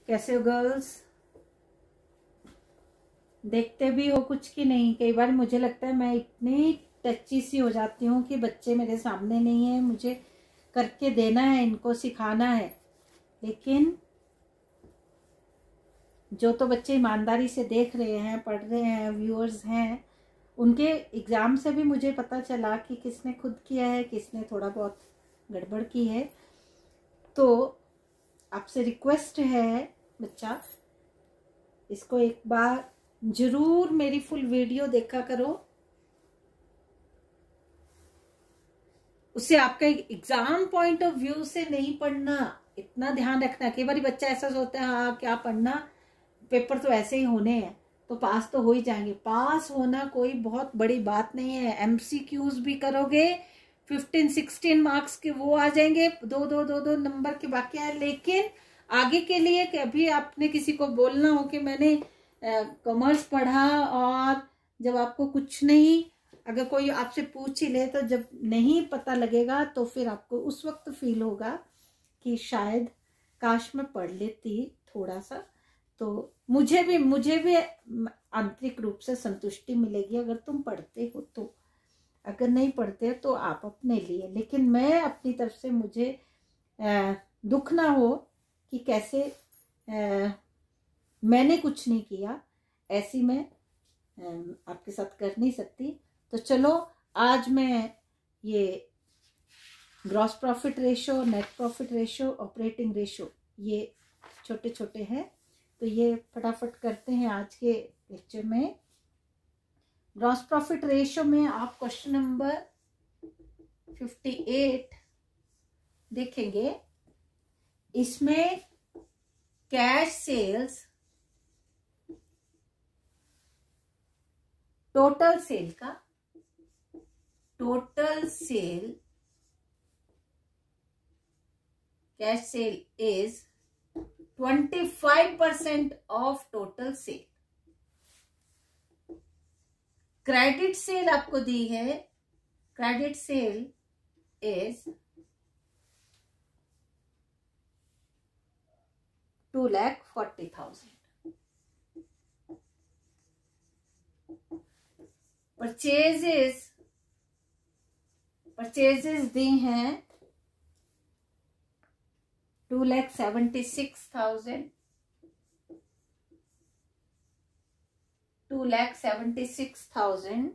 कैसे हो गर्ल्स? देखते भी हो कुछ कि नहीं? कई बार मुझे लगता है मैं इतनी टच्ची सी हो जाती हूँ कि बच्चे मेरे सामने नहीं है, मुझे करके देना है, इनको सिखाना है। लेकिन जो तो बच्चे ईमानदारी से देख रहे हैं, पढ़ रहे हैं, व्यूअर्स हैं, उनके एग्ज़ाम से भी मुझे पता चला कि किसने खुद किया है, किसने थोड़ा बहुत गड़बड़ की है। तो आपसे रिक्वेस्ट है बच्चा, इसको एक बार जरूर मेरी फुल वीडियो देखा करो। उससे आपका एग्जाम पॉइंट ऑफ व्यू से नहीं पढ़ना, इतना ध्यान रखना। कई बार बच्चा ऐसा सोचता है हाँ क्या पढ़ना, पेपर तो ऐसे ही होने हैं, तो पास तो हो ही जाएंगे। पास होना कोई बहुत बड़ी बात नहीं है। एमसीक्यूज भी करोगे 15-16 मार्क्स के वो आ जाएंगे, दो नंबर के बाकी है। लेकिन आगे के लिए कभी आपने किसी को बोलना हो कि मैंने कॉमर्स पढ़ा, और जब आपको कुछ नहीं, अगर कोई आपसे पूछ ही ले तो जब नहीं पता लगेगा तो फिर आपको उस वक्त फील होगा कि शायद काश मैं पढ़ लेती थोड़ा सा, तो मुझे भी आंतरिक रूप से संतुष्टि मिलेगी अगर तुम पढ़ते हो तो। अगर नहीं पढ़ते तो आप अपने लिए, लेकिन मैं अपनी तरफ से, मुझे दुख ना हो कि कैसे मैंने कुछ नहीं किया, ऐसी मैं आपके साथ कर नहीं सकती। तो चलो आज मैं ये gross profit ratio, net profit ratio, operating ratio, ये छोटे छोटे हैं, तो ये फटाफट करते हैं आज के लेक्चर में। ग्रॉस प्रॉफिट रेशो में आप क्वेश्चन नंबर 58 देखेंगे। इसमें कैश सेल्स, टोटल सेल का, total sale, cash cell is 25% of total sale. Credit sale आपको दी है, क्रेडिट सेल इज 2,40,000। परचेजेस दी हैं 2,76,000, 2,76,000,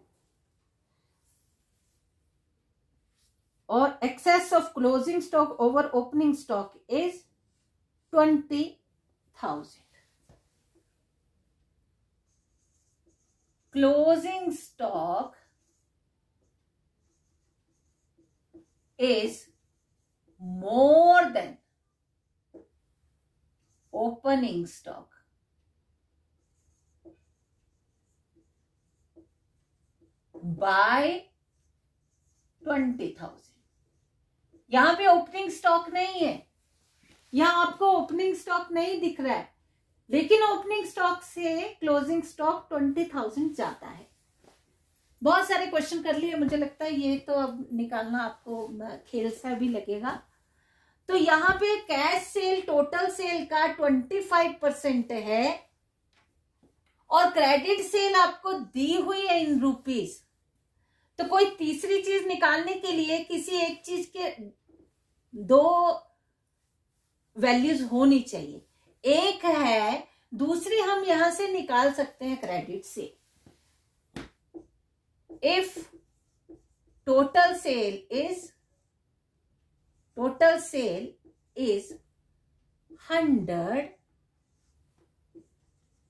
और excess of closing stock over opening stock is 20,000. Closing stock is more than opening stock by 20,000. यहां पे opening stock नहीं है, यहां आपको ओपनिंग स्टॉक नहीं दिख रहा है, लेकिन ओपनिंग स्टॉक से क्लोजिंग स्टॉक 20,000 जाता है। बहुत सारे क्वेश्चन कर लिए, मुझे लगता है ये तो अब निकालना आपको खेल सा भी लगेगा। तो यहाँ पे कैश सेल टोटल सेल का 25% है, और क्रेडिट सेल आपको दी हुई है इन रुपीस। तो कोई तीसरी चीज निकालने के लिए किसी एक चीज के दो वैल्यूज होनी चाहिए, एक है, दूसरी हम यहां से निकाल सकते हैं क्रेडिट से। If total sale is 100,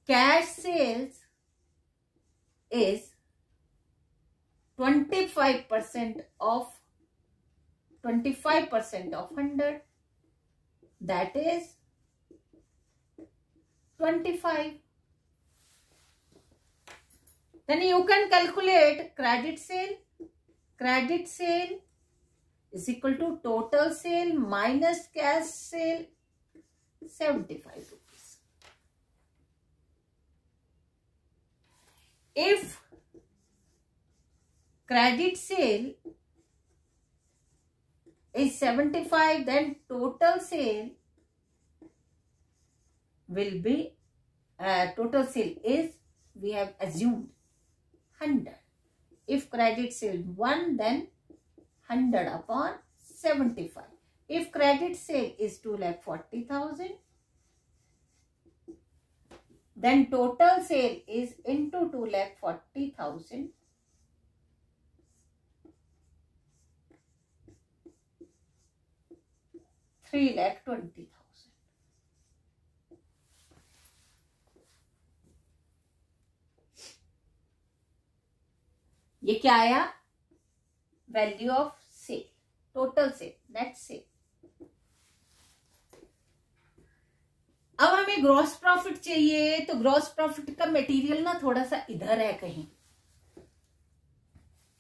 cash sales is 25% of 100, that is 25. Then you can calculate credit sale. Credit sale is equal to total sale minus cash sale, 75 rupees. If credit sale is 75, then total sale will be total sale is, we have assumed 100. If credit sale 1, then 100 upon 75. If credit sale is 2,40,000, then total sale is into 2,40,000. 3,20,000. ये क्या आया? Value of sale, total sale, net sale. अब हमें gross profit चाहिए, तो gross profit का material ना थोड़ा सा इधर है कहीं।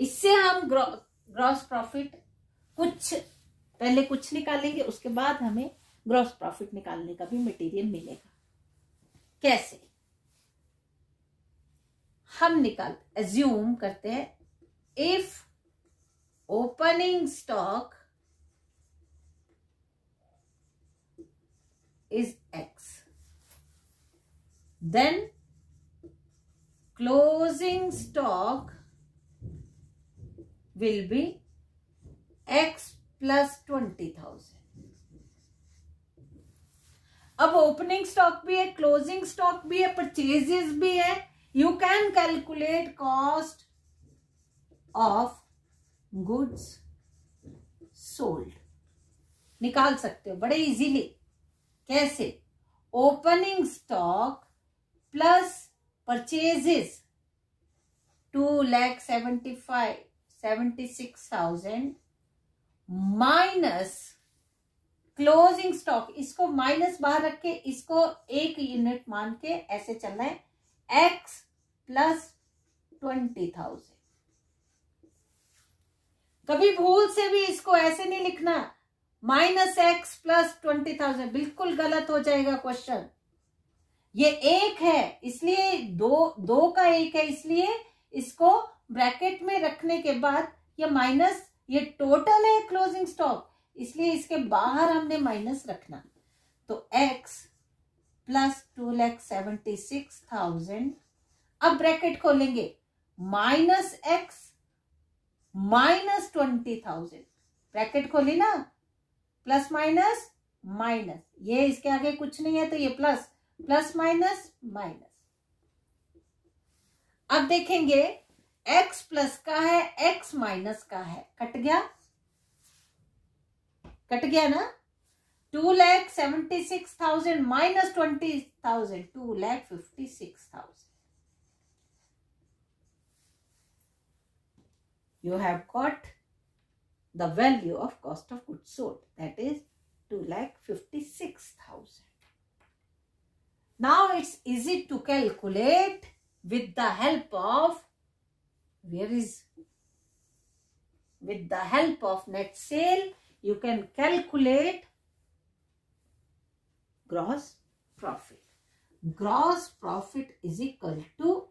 इससे हम ग्रॉस प्रॉफिट पहले कुछ निकालेंगे, उसके बाद हमें ग्रॉस प्रॉफिट निकालने का भी मटेरियल मिलेगा। कैसे? हम एज्यूम करते हैं, if opening stock is X, then closing stock will be X plus 20,000. अब ओपनिंग स्टॉक भी है, क्लोजिंग स्टॉक भी है, परचेजेस भी है। You can calculate cost of goods sold, निकाल सकते हो बड़े इजीली। कैसे? Opening stock plus purchases 2,76,000 minus closing stock, इसको माइनस बाहर रख के इसको 1 यूनिट मान के ऐसे चलना है, X प्लस 20,000। कभी भूल से भी इसको ऐसे नहीं लिखना, -X प्लस 20,000, बिल्कुल गलत हो जाएगा क्वेश्चन। ये एक है इसलिए दो का एक है, इसलिए इसको ब्रैकेट में रखने के बाद ये माइनस, ये टोटल है क्लोजिंग स्टॉक, इसलिए इसके बाहर हमने माइनस रखना। तो X प्लस 2,76,000, अब ब्रैकेट खोलेंगे, -X माइनस 20,000, ब्रैकेट खोली ना, प्लस माइनस माइनस, ये इसके आगे कुछ नहीं है तो ये प्लस, प्लस माइनस माइनस। अब देखेंगे x प्लस का है, x माइनस का है, कट गया ना। 2,76,000 minus 20,000, 2,56,000। You have got the value of cost of goods sold, that is 2,56,000. Now it's easy to calculate with the help of, with the help of net sale, you can calculate gross profit. Gross profit is equal to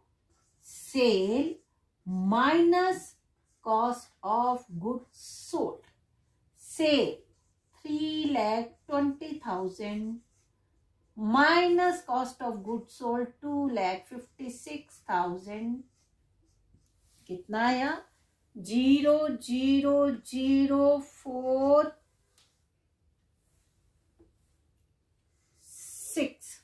sale minus cost of goods sold. Say 3,20,000 minus cost of goods sold 2,56,000, कितना आया? 0,0046।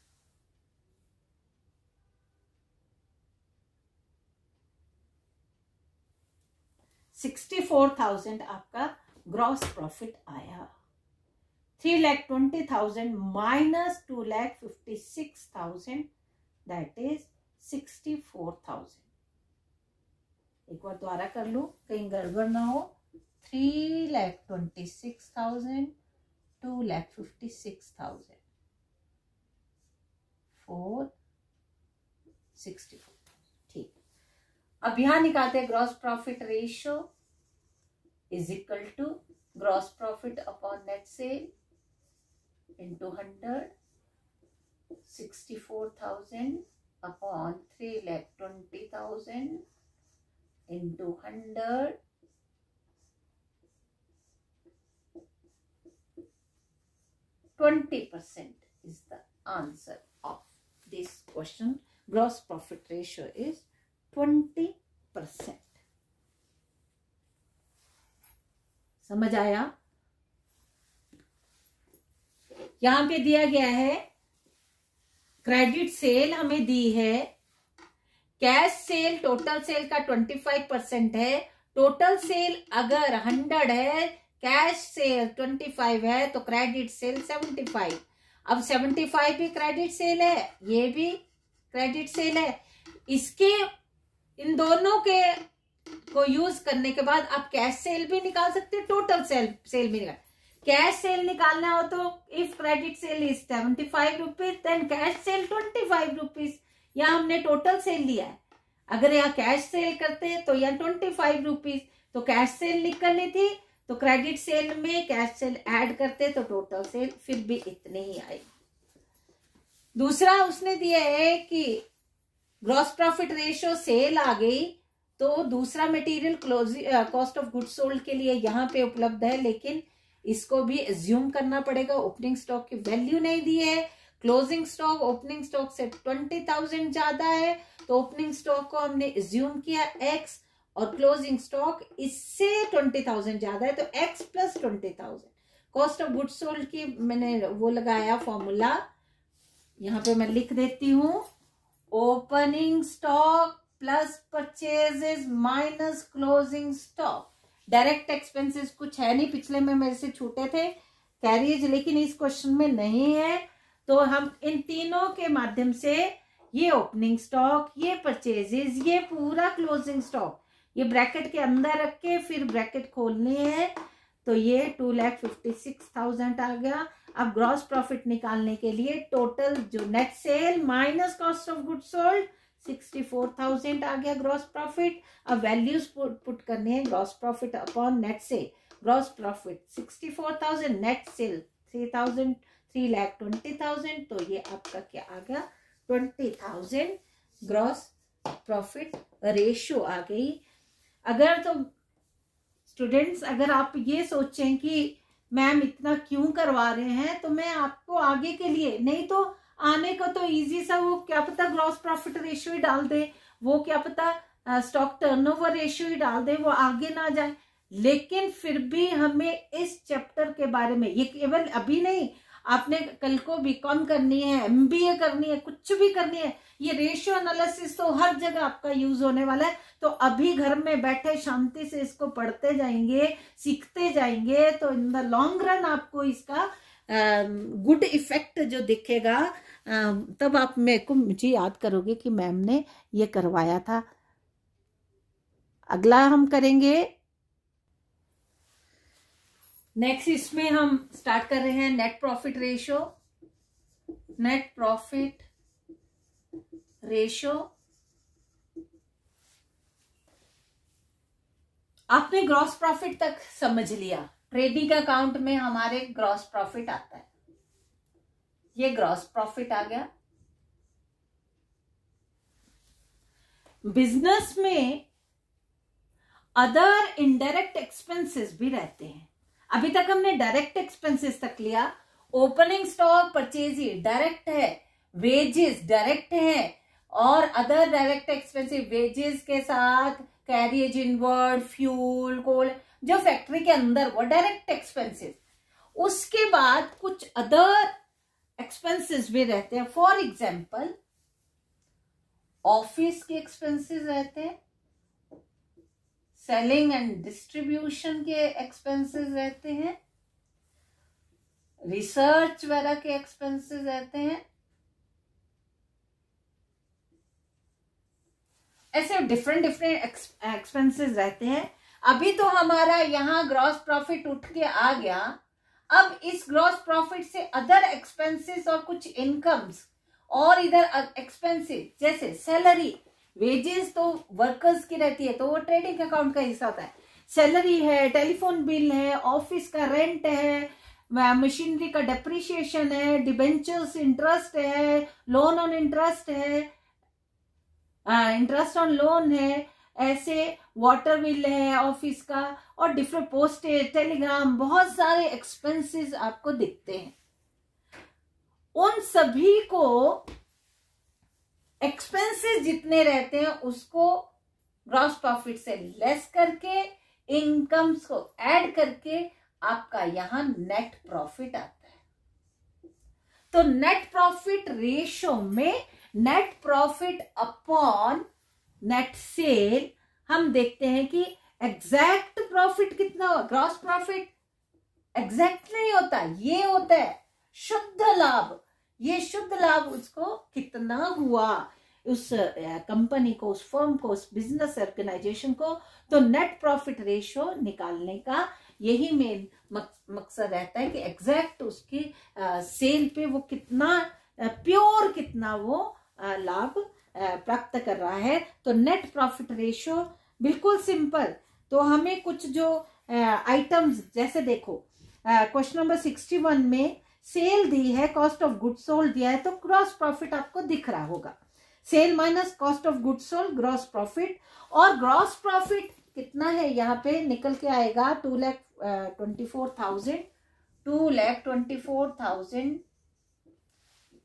64,000 आपका gross profit आया। 3,20,000 minus 2,56,000, that is 64,000। एक बार दोबारा कर लो, कहीं गड़बड़ ना हो। 3,26,000, 2,56,000, 4,64,000। ठीक, अब यहां निकालते हैं gross profit ratio is equal to gross profit upon net sale into 100, 64,000 upon 3,20,000 into 100, 20% is the answer of question gross profit ratio is 20%। समझ आया? यहां पे दिया गया है क्रेडिट सेल हमें दी है, कैश सेल टोटल सेल का 25% है। टोटल सेल अगर 100 है, कैश सेल 25 है, तो क्रेडिट सेल 75। अब 75 भी क्रेडिट सेल है, ये भी क्रेडिट सेल है। इसके इन दोनों के को यूज करने के बाद आप कैश सेल भी निकाल सकते हैं, टोटल सेल भी निकाल। कैश सेल निकालना हो तो if credit sale is 75 rupees then cash sale 25 rupees. यहाँ हमने टोटल सेल लिया है। अगर यहाँ कैश सेल करते तो यहाँ 25 रुपीज, तो कैश सेल निकलनी थी, तो क्रेडिट सेल में कैश सेल ऐड करते तो टोटल सेल फिर भी इतने ही आएगी। दूसरा उसने दिया है कि ग्रॉस प्रॉफिट रेशियो सेल आ गई तो दूसरा material cost of goods sold के लिए यहाँ पे उपलब्ध है, लेकिन इसको भी एज्यूम करना पड़ेगा। ओपनिंग स्टॉक की वैल्यू नहीं दी है। क्लोजिंग स्टॉक ओपनिंग स्टॉक से 20,000 ज्यादा है, तो ओपनिंग स्टॉक को हमने एज्यूम किया x, और क्लोजिंग स्टॉक इससे 20,000 ज्यादा है तो x plus 20,000। Cost of goods sold की मैंने वो लगाया फॉर्मूला, यहाँ पे मैं लिख देती हूँ। Opening stock plus purchases minus closing stock. Direct expenses कुछ है नहीं, पिछले में मेरे से छूटे थे कैरियज, लेकिन इस क्वेश्चन में नहीं है। तो हम इन तीनों के माध्यम से ये ओपनिंग स्टॉक, ये परचेजेस, ये पूरा क्लोजिंग स्टॉक, ये ब्रैकेट के अंदर रख के फिर ब्रैकेट खोलनी है, तो ये 2,56,000 आ गया। अब ग्रॉस प्रॉफिट निकालने के लिए टोटल जो net cell minus cost of goods sold 64,000 आ गया ग्रॉस प्रॉफिट। अब वैल्यूज पुट करने हैं, gross profit upon net cell. Gross profit 64,000, net cell 3,20,000, तो ये आपका क्या आ गया 20,000 ग्रॉस प्रॉफिट रेशियो आ गई। अगर तो स्टूडेंट्स अगर आप ये सोचें कि मैम इतना क्यों करवा रहे हैं, तो मैं आपको आगे के लिए, नहीं तो आने को तो इजी सा, वो क्या पता ग्रॉस प्रॉफिट रेशियो ही डाल दे, वो क्या पता स्टॉक टर्नओवर रेशियो ही डाल दे, वो आगे ना जाए। लेकिन फिर भी हमें इस चैप्टर के बारे में, ये केवल अभी नहीं, आपने कल को बीकॉम करनी है, एमबीए करनी है, कुछ भी करनी है, ये रेशियो एनालिसिस तो हर जगह आपका यूज होने वाला है। तो अभी घर में बैठे शांति से इसको पढ़ते जाएंगे, सीखते जाएंगे, तो इन द लॉन्ग रन आपको इसका गुड इफेक्ट जो दिखेगा, तब आप मेरे को मुझे याद करोगे कि मैम ने ये करवाया था। अगला हम करेंगे नेक्स्ट, इसमें हम स्टार्ट कर रहे हैं net profit ratio. Net profit ratio, आपने ग्रॉस प्रॉफिट तक समझ लिया। ट्रेडिंग अकाउंट में हमारे ग्रॉस प्रॉफिट आता है, ये ग्रॉस प्रॉफिट आ गया। बिजनेस में अदर इनडायरेक्ट एक्सपेंसेस भी रहते हैं। अभी तक हमने डायरेक्ट एक्सपेंसेस तक लिया। ओपनिंग स्टॉक परचेज डायरेक्ट है, वेजेस डायरेक्ट है, और अदर डायरेक्ट एक्सपेंसिव वेजेस के साथ कैरियज इनवर्ड, फ्यूल, कोल, जो फैक्ट्री के अंदर वो डायरेक्ट एक्सपेंसेस। उसके बाद कुछ अदर एक्सपेंसेस भी रहते हैं। फॉर एग्जाम्पल ऑफिस के एक्सपेंसेस रहते हैं, सेलिंग एंड डिस्ट्रीब्यूशन के एक्सपेंसेस रहते हैं, रिसर्च वगैरह के एक्सपेंसेस रहते हैं, ऐसे डिफरेंट एक्सपेंसेस रहते हैं। अभी तो हमारा यहाँ ग्रॉस प्रॉफिट उठ के आ गया। अब इस ग्रॉस प्रॉफिट से अदर एक्सपेंसेस और कुछ इनकम्स और इधर एक्सपेंसेस जैसे सैलरी, वेजेस तो वर्कर्स की रहती है, तो वो ट्रेडिंग अकाउंट का हिस्सा होता है। सैलरी है, टेलीफोन बिल है, ऑफिस का रेंट है, मशीनरी का डेप्रिसिएशन है, डिबेंचर्स इंटरेस्ट है, लोन ऑन इंटरेस्ट है, इंटरेस्ट ऑन लोन है, ऐसे वाटर बिल है ऑफिस का, और डिफरेंट पोस्टेज, टेलीग्राम, बहुत सारे एक्सपेंसेस आपको दिखते हैं। उन सभी को एक्सपेंसेस जितने रहते हैं उसको ग्रॉस प्रॉफिट से लेस करके, इनकम्स को ऐड करके आपका यहां नेट प्रॉफिट आता है। तो नेट प्रॉफिट रेशियो में net profit upon net cell हम देखते हैं कि एग्जैक्ट प्रॉफिट कितना हो, ग्रॉस प्रॉफिट एग्जैक्ट नहीं होता, ये होता है शुद्ध लाभ। ये शुद्ध लाभ उसको कितना हुआ, उस कंपनी को, उस फर्म को, उस बिजनेस ऑर्गेनाइजेशन को। तो नेट प्रॉफिट रेशियो निकालने का यही मेन मकसद रहता है कि एग्जैक्ट उसकी सेल पे वो कितना प्योर, कितना वो लाभ प्राप्त कर रहा है। तो नेट प्रॉफिट रेशियो बिल्कुल सिंपल। तो हमें कुछ जो आइटम्स, जैसे देखो क्वेश्चन नंबर 61 में सेल दी है, कॉस्ट ऑफ गुड सोल्ड दिया है, तो ग्रॉस प्रॉफिट आपको दिख रहा होगा। Sale minus cost of good sold, gross profit. और ग्रॉस प्रॉफिट कितना है यहाँ पे निकल के आएगा 2,24,000। 2,24,000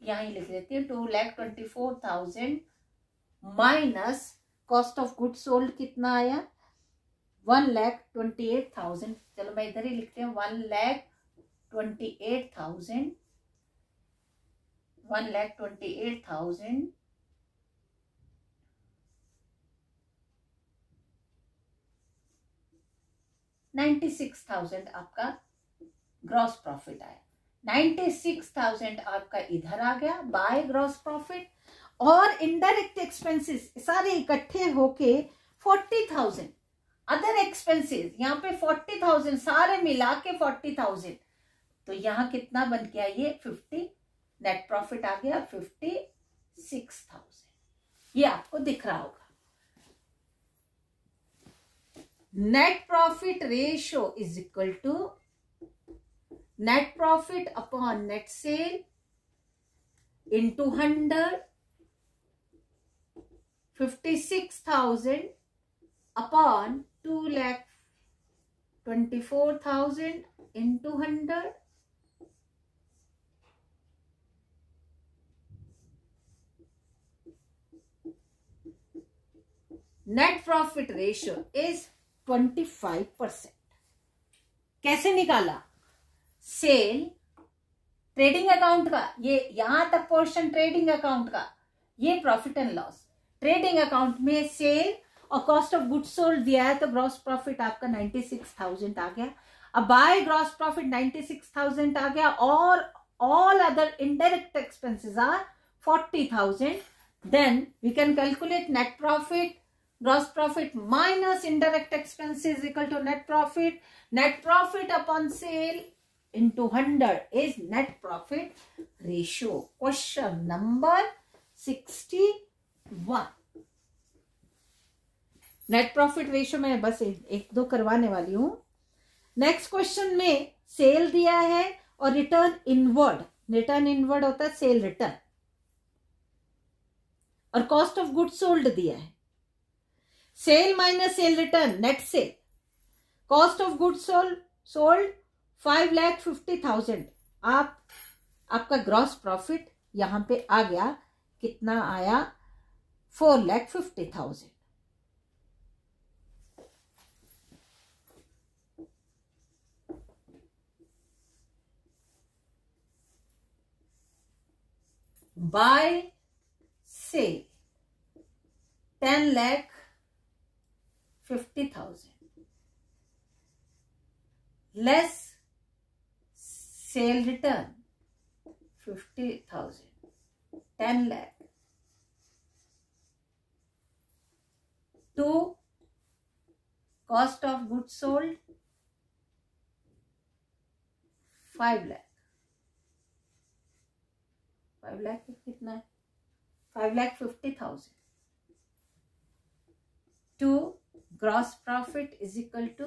यहाँ ही लिख देती हूँ, 2,24,000 minus cost of good sold कितना आया 1,28,000। चलो मैं इधर ही लिखती हूँ 1,28,000, 1,28,000 96,000 आपका ग्रॉस प्रॉफिट आया। 96,000 आपका इधर आ गया बाय ग्रॉस प्रॉफिट। और इनडायरेक्ट एक्सपेंसेस सारे इकट्ठे होके 40,000 अदर एक्सपेंसेस, यहाँ पे 40,000 सारे मिला के 40,000। तो यहाँ कितना बन गया ये 50, नेट प्रॉफिट आ गया 56,000। ये आपको दिख रहा होगा। Net profit ratio is equal to net profit upon net sale into 100, 56,000 upon 2,24,000 into 100। Net profit ratio is 25%। कैसे निकाला? सेल, ट्रेडिंग अकाउंट का, ये यहां तक पोर्शन ट्रेडिंग अकाउंट का, ये profit and loss. Trading account में सेल और कॉस्ट ऑफ गुड्स सोल्ड दिया है, तो ग्रॉस प्रॉफिट आपका 96,000 आ गया। अब बाय ग्रॉस प्रॉफिट 96,000 आ गया, और all other indirect expenses are 40,000। Then we can calculate net profit, gross profit minus indirect expenses equal to net profit. Net profit upon sale into 100 is net profit ratio. Question number 61. Net profit ratio में बस एक दो करवाने वाली हूं। Next question में cell दिया है और रिटर्न इनवर्ड, रिटर्न इनवर्ड होता है सेल रिटर्न, और कॉस्ट ऑफ गुड्स सोल्ड दिया है। Sale minus sale return net sale, cost of goods sold 5,50,000। आपका ग्रॉस प्रॉफिट यहां पे आ गया, कितना आया 4,50,000। By sale 10,50,000 less sale return 50,000, 10 lakh to cost of goods sold 5 lakh। 5 lakh कितना है? 5,50,000 to gross profit is equal to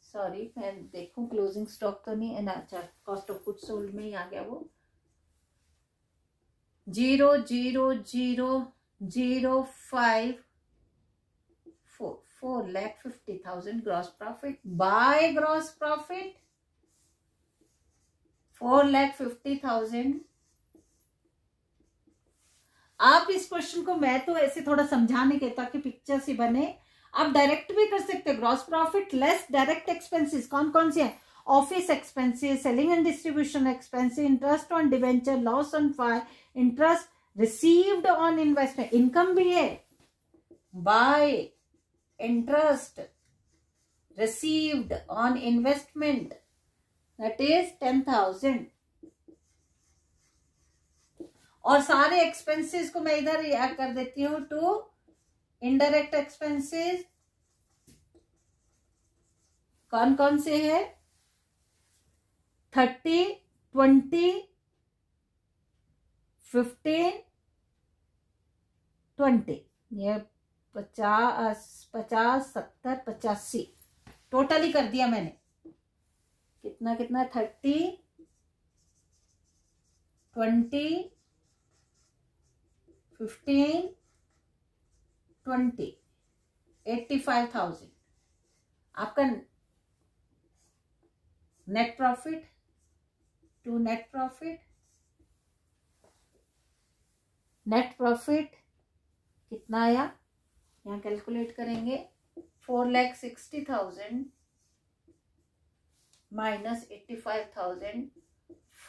sorry मैं देखूं क्लोजिंग स्टॉक तो नहीं है ना। अच्छा, कॉस्ट ऑफ गुड्स सोल्ड में ही आ गया वो 0,000,005 4,50,000 gross profit by gross profit 4,50,000। आप इस क्वेश्चन को, मैं तो ऐसे थोड़ा समझाने के ताकि पिक्चर से बने, आप डायरेक्ट भी कर सकते हैं। Gross profit less direct expenses कौन कौन से हैं? Office expenses, selling and distribution expenses, interest on debenture, loss on fire, interest received on investment, income भी है bye interest received on investment, that is 10,000। और सारे एक्सपेंसेस को मैं इधर याद कर देती हूं टू इनडायरेक्ट एक्सपेंसेस। कौन कौन से है? 30, 20, 15, 20, ये 50, 70, 85 टोटली कर दिया मैंने। कितना कितना? 30, 20, 15, 20, 85,000 आपका net profit to net profit. Net profit कितना आया? यहां कैलकुलेट करेंगे। 4,60,000 माइनस 85,000,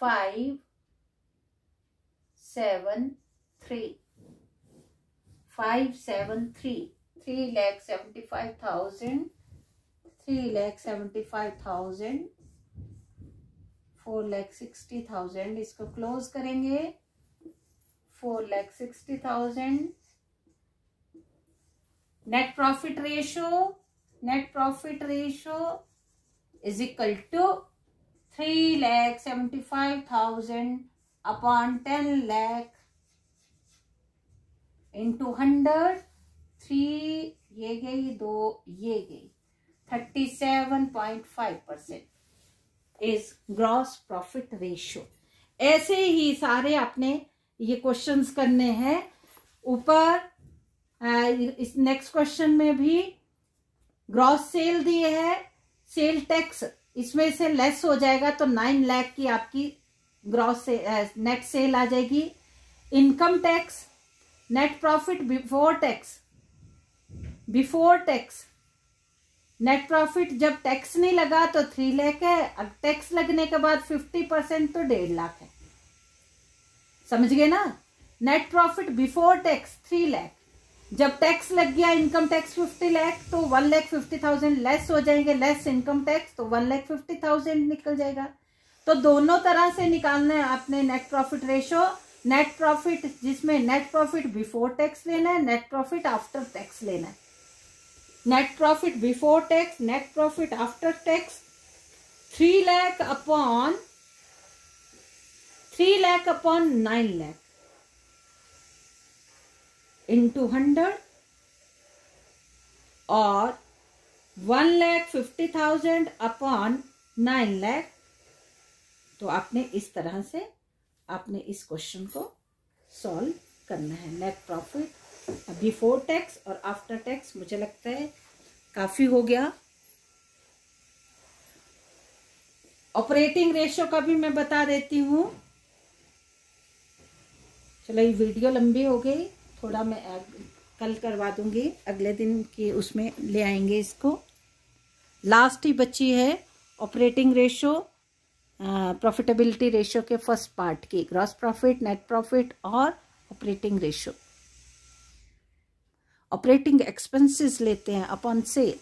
573 3,75,000 4,60,000 इसको क्लोज करेंगे। 4,60,000 net profit ratio is equal to 3,75,000 upon 10 lakh into 100, 3 ये गई, 2 ये गई, 37.5% इज ग्रॉस प्रॉफिट रेशियो। ऐसे ही सारे आपने ये क्वेश्चंस करने हैं। ऊपर इस नेक्स्ट क्वेश्चन में भी ग्रॉस सेल दिए है, सेल टैक्स इसमें से लेस हो जाएगा तो 9 लाख की आपकी ग्रॉस नेट सेल आ जाएगी। Income tax, net profit before tax, net profit जब टैक्स नहीं लगा तो 3 लाख है, अब टैक्स लगने के बाद 50% तो 1.5 लाख है। समझ गए ना? Net profit before tax 3 lakh, जब टैक्स लग गया इनकम टैक्स 50 लाख तो 1,50,000 लेस हो जाएंगे, लेस इनकम टैक्स तो 1,50,000 निकल जाएगा। तो दोनों तरह से निकालना है आपने net profit ratio. Net profit जिसमें नेट प्रॉफिट बिफोर टैक्स लेना है, नेट प्रॉफिट आफ्टर टैक्स लेना है। Net profit before tax, net profit after tax 3 lakh upon 9 lakh into 100 और 1,50,000 अपॉन 9 लाख। तो आपने इस तरह से आपने इस क्वेश्चन को सॉल्व करना है। नेट प्रॉफिट बिफोर टैक्स और आफ्टर टैक्स मुझे लगता है काफी हो गया। ऑपरेटिंग रेशियो का भी मैं बता देती हूं। चलो ये वीडियो लंबी हो गई, थोड़ा मैं कल करवा दूंगी, अगले दिन की उसमें ले आएंगे इसको। लास्ट ही बची है ऑपरेटिंग रेशियो, प्रॉफिटेबिलिटी रेशियो के फर्स्ट पार्ट की, ग्रॉस प्रॉफिट, नेट प्रॉफिट और ऑपरेटिंग रेशियो। ऑपरेटिंग एक्सपेंसेस लेते हैं अपॉन सेल।